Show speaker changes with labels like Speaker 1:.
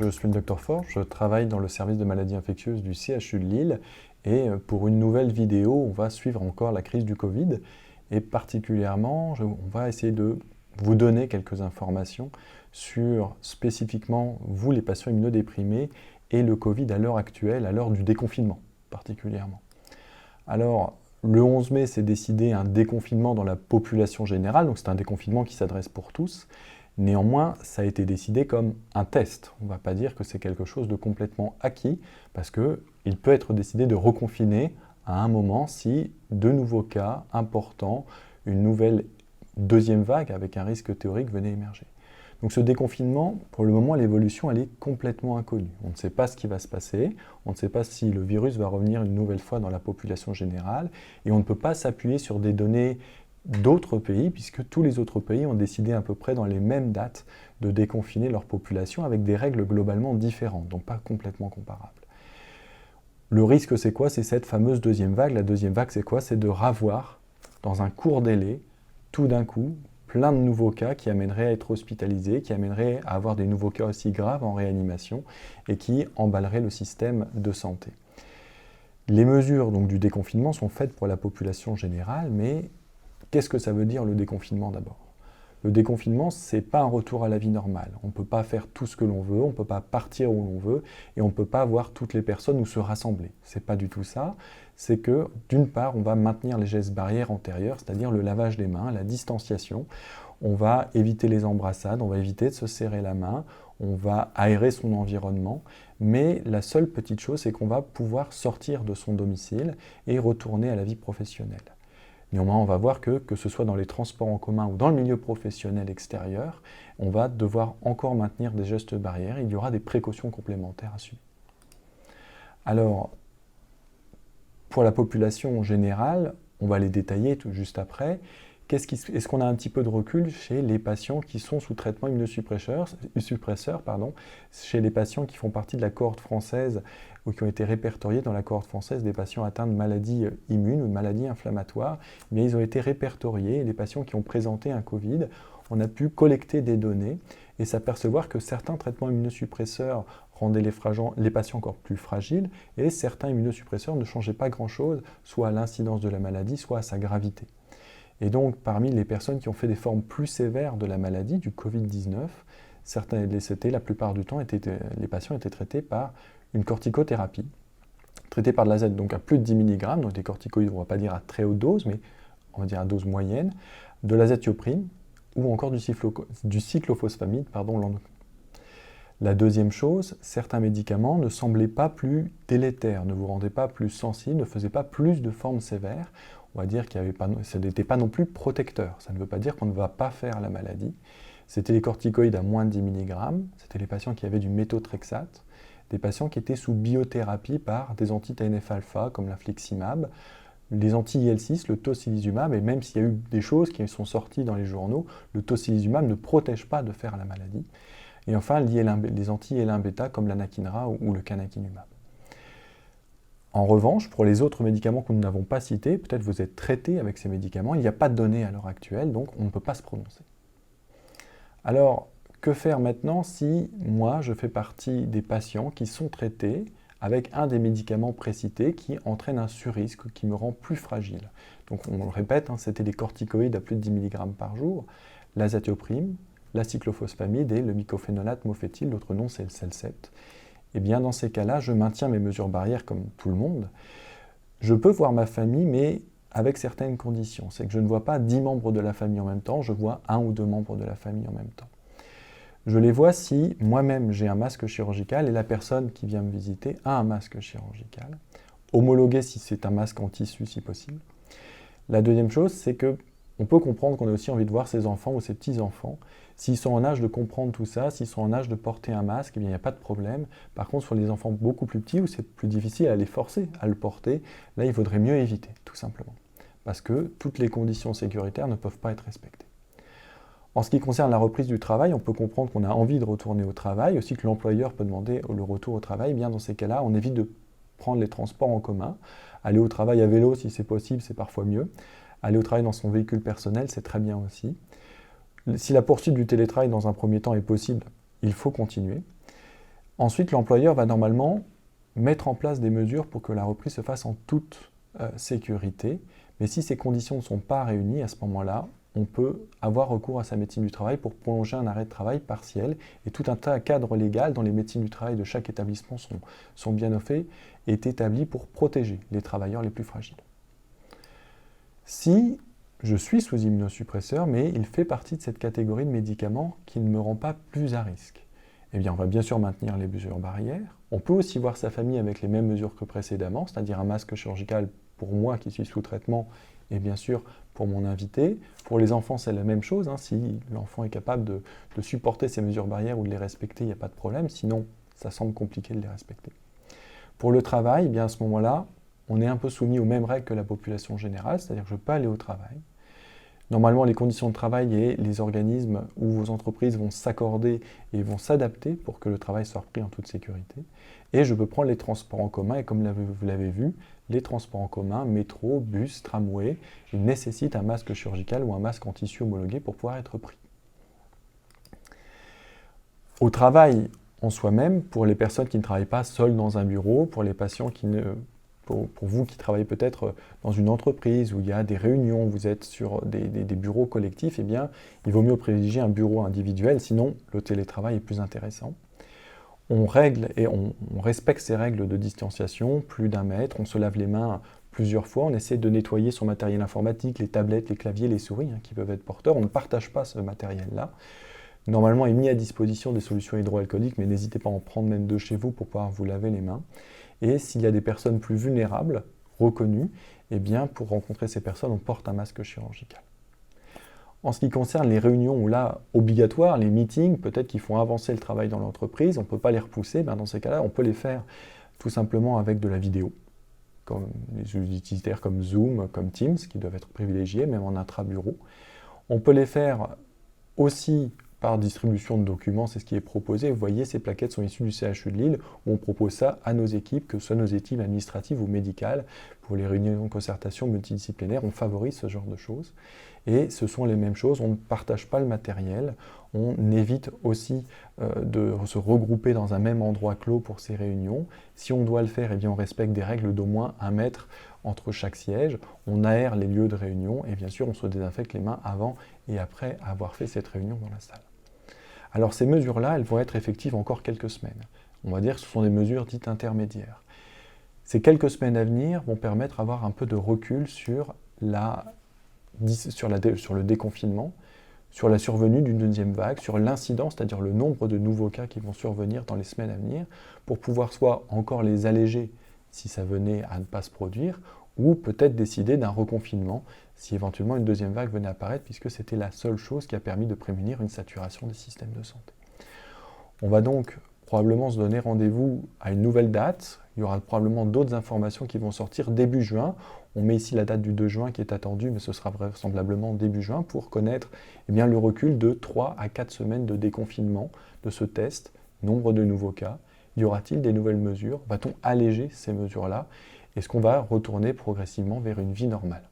Speaker 1: je suis le docteur Forge, je travaille dans le service de maladies infectieuses du CHU de Lille et pour une nouvelle vidéo, on va suivre encore la crise du Covid et particulièrement, on va essayer de vous donner quelques informations sur spécifiquement vous les patients immunodéprimés et le Covid à l'heure actuelle, à l'heure du déconfinement particulièrement. Alors, le 11 mai, c'est décidé un déconfinement dans la population générale, donc c'est un déconfinement qui s'adresse pour tous. Néanmoins, ça a été décidé comme un test. On ne va pas dire que c'est quelque chose de complètement acquis, parce qu'il peut être décidé de reconfiner à un moment si de nouveaux cas importants, une nouvelle deuxième vague avec un risque théorique venait émerger. Donc ce déconfinement, pour le moment, l'évolution, elle est complètement inconnue. On ne sait pas ce qui va se passer, on ne sait pas si le virus va revenir une nouvelle fois dans la population générale, et on ne peut pas s'appuyer sur des données d'autres pays, puisque tous les autres pays ont décidé à peu près dans les mêmes dates de déconfiner leur population avec des règles globalement différentes, donc pas complètement comparables. Le risque, c'est quoi? C'est cette fameuse deuxième vague. La deuxième vague, c'est quoi? C'est de ravoir, dans un court délai, tout d'un coup, plein de nouveaux cas qui amèneraient à être hospitalisés, qui amèneraient à avoir des nouveaux cas aussi graves en réanimation et qui emballeraient le système de santé. Les mesures donc, du déconfinement sont faites pour la population générale, mais qu'est-ce que ça veut dire le déconfinement d'abord? Le déconfinement, ce n'est pas un retour à la vie normale. On ne peut pas faire tout ce que l'on veut, on ne peut pas partir où l'on veut, et on ne peut pas voir toutes les personnes ou se rassembler. Ce n'est pas du tout ça. C'est que, d'une part, on va maintenir les gestes barrières antérieurs, c'est-à-dire le lavage des mains, la distanciation. On va éviter les embrassades, on va éviter de se serrer la main, on va aérer son environnement. Mais la seule petite chose, c'est qu'on va pouvoir sortir de son domicile et retourner à la vie professionnelle. Néanmoins, on va voir que ce soit dans les transports en commun ou dans le milieu professionnel extérieur, on va devoir encore maintenir des gestes barrières. Il y aura des précautions complémentaires à suivre. Alors, pour la population générale, on va les détailler tout juste après. Est-ce qu'on a un petit peu de recul chez les patients qui sont sous traitement immunosuppresseur, chez les patients qui font partie de la cohorte française ou qui ont été répertoriés dans la cohorte française des patients atteints de maladies immunes ou de maladies inflammatoires? Mais ils ont été répertoriés, les patients qui ont présenté un Covid, on a pu collecter des données et s'apercevoir que certains traitements immunosuppresseurs rendaient les patients encore plus fragiles et certains immunosuppresseurs ne changeaient pas grand-chose, soit à l'incidence de la maladie, soit à sa gravité. Et donc, parmi les personnes qui ont fait des formes plus sévères de la maladie, du Covid-19, la plupart du temps, les patients étaient traités par une corticothérapie, traités par de l'AZ, donc à plus de 10 mg, donc des corticoïdes, on ne va pas dire à très haute dose, mais on va dire à dose moyenne, de l'azathiopprine ou encore du cyclophosphamide. La deuxième chose, certains médicaments ne semblaient pas plus délétères, ne vous rendaient pas plus sensibles, ne faisaient pas plus de formes sévères. On va dire que ça n'était pas non plus protecteur. Ça ne veut pas dire qu'on ne va pas faire la maladie. C'était les corticoïdes à moins de 10 mg, c'était les patients qui avaient du méthotrexate, des patients qui étaient sous biothérapie par des anti-TNF-alpha comme l'infliximab, les anti-IL-6, le tocilizumab, et même s'il y a eu des choses qui sont sorties dans les journaux, le tocilizumab ne protège pas de faire la maladie. Et enfin, les anti-IL-1β comme l'anakinra ou le canakinumab. En revanche, pour les autres médicaments que nous n'avons pas cités, peut-être vous êtes traité avec ces médicaments, il n'y a pas de données à l'heure actuelle, donc on ne peut pas se prononcer. Alors, que faire maintenant si moi, je fais partie des patients qui sont traités avec un des médicaments précités qui entraîne un surrisque, qui me rend plus fragile? Donc on le répète, c'était les corticoïdes à plus de 10 mg par jour, l'azathiopprine, la cyclophosphamide et le mycophénolate mofétyl, l'autre nom c'est le Celcept. Eh bien, dans ces cas-là, je maintiens mes mesures barrières comme tout le monde. Je peux voir ma famille, mais avec certaines conditions. C'est que je ne vois pas 10 membres de la famille en même temps, je vois 1 ou 2 membres de la famille en même temps. Je les vois si moi-même j'ai un masque chirurgical et la personne qui vient me visiter a un masque chirurgical. Homologué si c'est un masque en tissu si possible. La deuxième chose, c'est qu'on peut comprendre qu'on a aussi envie de voir ses enfants ou ses petits-enfants. S'ils sont en âge de comprendre tout ça, s'ils sont en âge de porter un masque, eh bien, il n'y a pas de problème. Par contre, sur les enfants beaucoup plus petits, où c'est plus difficile à les forcer à le porter, là, il vaudrait mieux éviter, tout simplement. Parce que toutes les conditions sécuritaires ne peuvent pas être respectées. En ce qui concerne la reprise du travail, on peut comprendre qu'on a envie de retourner au travail, aussi que l'employeur peut demander le retour au travail. Eh bien, dans ces cas-là, on évite de prendre les transports en commun. Aller au travail à vélo, si c'est possible, c'est parfois mieux. Aller au travail dans son véhicule personnel, c'est très bien aussi. Si la poursuite du télétravail dans un premier temps est possible, il faut continuer. Ensuite, l'employeur va normalement mettre en place des mesures pour que la reprise se fasse en toute sécurité. Mais si ces conditions ne sont pas réunies, à ce moment-là, on peut avoir recours à sa médecine du travail pour prolonger un arrêt de travail partiel. Et tout un tas de cadres légal dont les médecines du travail de chaque établissement sont bien au fait, est établi pour protéger les travailleurs les plus fragiles. Si je suis sous immunosuppresseur, mais il fait partie de cette catégorie de médicaments qui ne me rend pas plus à risque, eh bien, on va bien sûr maintenir les mesures barrières. On peut aussi voir sa famille avec les mêmes mesures que précédemment, c'est-à-dire un masque chirurgical pour moi qui suis sous traitement et bien sûr pour mon invité. Pour les enfants, c'est la même chose. Si l'enfant est capable de supporter ces mesures barrières ou de les respecter, il n'y a pas de problème. Sinon, ça semble compliqué de les respecter. Pour le travail, eh bien, à ce moment-là, on est un peu soumis aux mêmes règles que la population générale, c'est-à-dire que je peux aller au travail. Normalement, les conditions de travail et les organismes ou vos entreprises vont s'accorder et vont s'adapter pour que le travail soit repris en toute sécurité. Et je peux prendre les transports en commun, et comme vous l'avez vu, les transports en commun, métro, bus, tramway, ils nécessitent un masque chirurgical ou un masque en tissu homologué pour pouvoir être pris. Au travail en soi-même, pour les personnes qui ne travaillent pas seules dans un bureau, pour les patients qui ne... Pour vous qui travaillez peut-être dans une entreprise où il y a des réunions, vous êtes sur des bureaux collectifs, eh bien, il vaut mieux privilégier un bureau individuel, sinon le télétravail est plus intéressant. On règle et on respecte ces règles de distanciation, plus d'1 mètre, on se lave les mains plusieurs fois, on essaie de nettoyer son matériel informatique, les tablettes, les claviers, les souris qui peuvent être porteurs, on ne partage pas ce matériel-là. Normalement, il est mis à disposition des solutions hydroalcooliques, mais n'hésitez pas à en prendre même de chez vous pour pouvoir vous laver les mains. Et s'il y a des personnes plus vulnérables, reconnues, eh bien, pour rencontrer ces personnes, on porte un masque chirurgical. En ce qui concerne les réunions là, obligatoires, les meetings, peut-être qui font avancer le travail dans l'entreprise, on ne peut pas les repousser, dans ces cas-là, on peut les faire tout simplement avec de la vidéo, comme les utilitaires comme Zoom, comme Teams, qui doivent être privilégiés, même en intra-bureau. On peut les faire aussi par distribution de documents, c'est ce qui est proposé. Vous voyez, ces plaquettes sont issues du CHU de Lille, où on propose ça à nos équipes, que ce soit nos équipes administratives ou médicales. Pour les réunions de concertation multidisciplinaires, on favorise ce genre de choses. Et ce sont les mêmes choses, on ne partage pas le matériel, on évite aussi de se regrouper dans un même endroit clos pour ces réunions. Si on doit le faire, eh bien, on respecte des règles d'au moins 1 mètre entre chaque siège, on aère les lieux de réunion et bien sûr on se désinfecte les mains avant et après avoir fait cette réunion dans la salle. Alors ces mesures-là, elles vont être effectives encore quelques semaines. On va dire que ce sont des mesures dites intermédiaires. Ces quelques semaines à venir vont permettre d'avoir un peu de recul sur le déconfinement, sur la survenue d'une deuxième vague, sur l'incidence, c'est-à-dire le nombre de nouveaux cas qui vont survenir dans les semaines à venir, pour pouvoir soit encore les alléger si ça venait à ne pas se produire, ou peut-être décider d'un reconfinement si éventuellement une deuxième vague venait à apparaître, puisque c'était la seule chose qui a permis de prévenir une saturation des systèmes de santé. On va donc probablement se donner rendez-vous à une nouvelle date. Il y aura probablement d'autres informations qui vont sortir début juin. On met ici la date du 2 juin qui est attendue, mais ce sera vraisemblablement début juin pour connaître le recul de 3 à 4 semaines de déconfinement de ce test, nombre de nouveaux cas. Y aura-t-il des nouvelles mesures? Va-t-on alléger ces mesures-là? Est-ce qu'on va retourner progressivement vers une vie normale?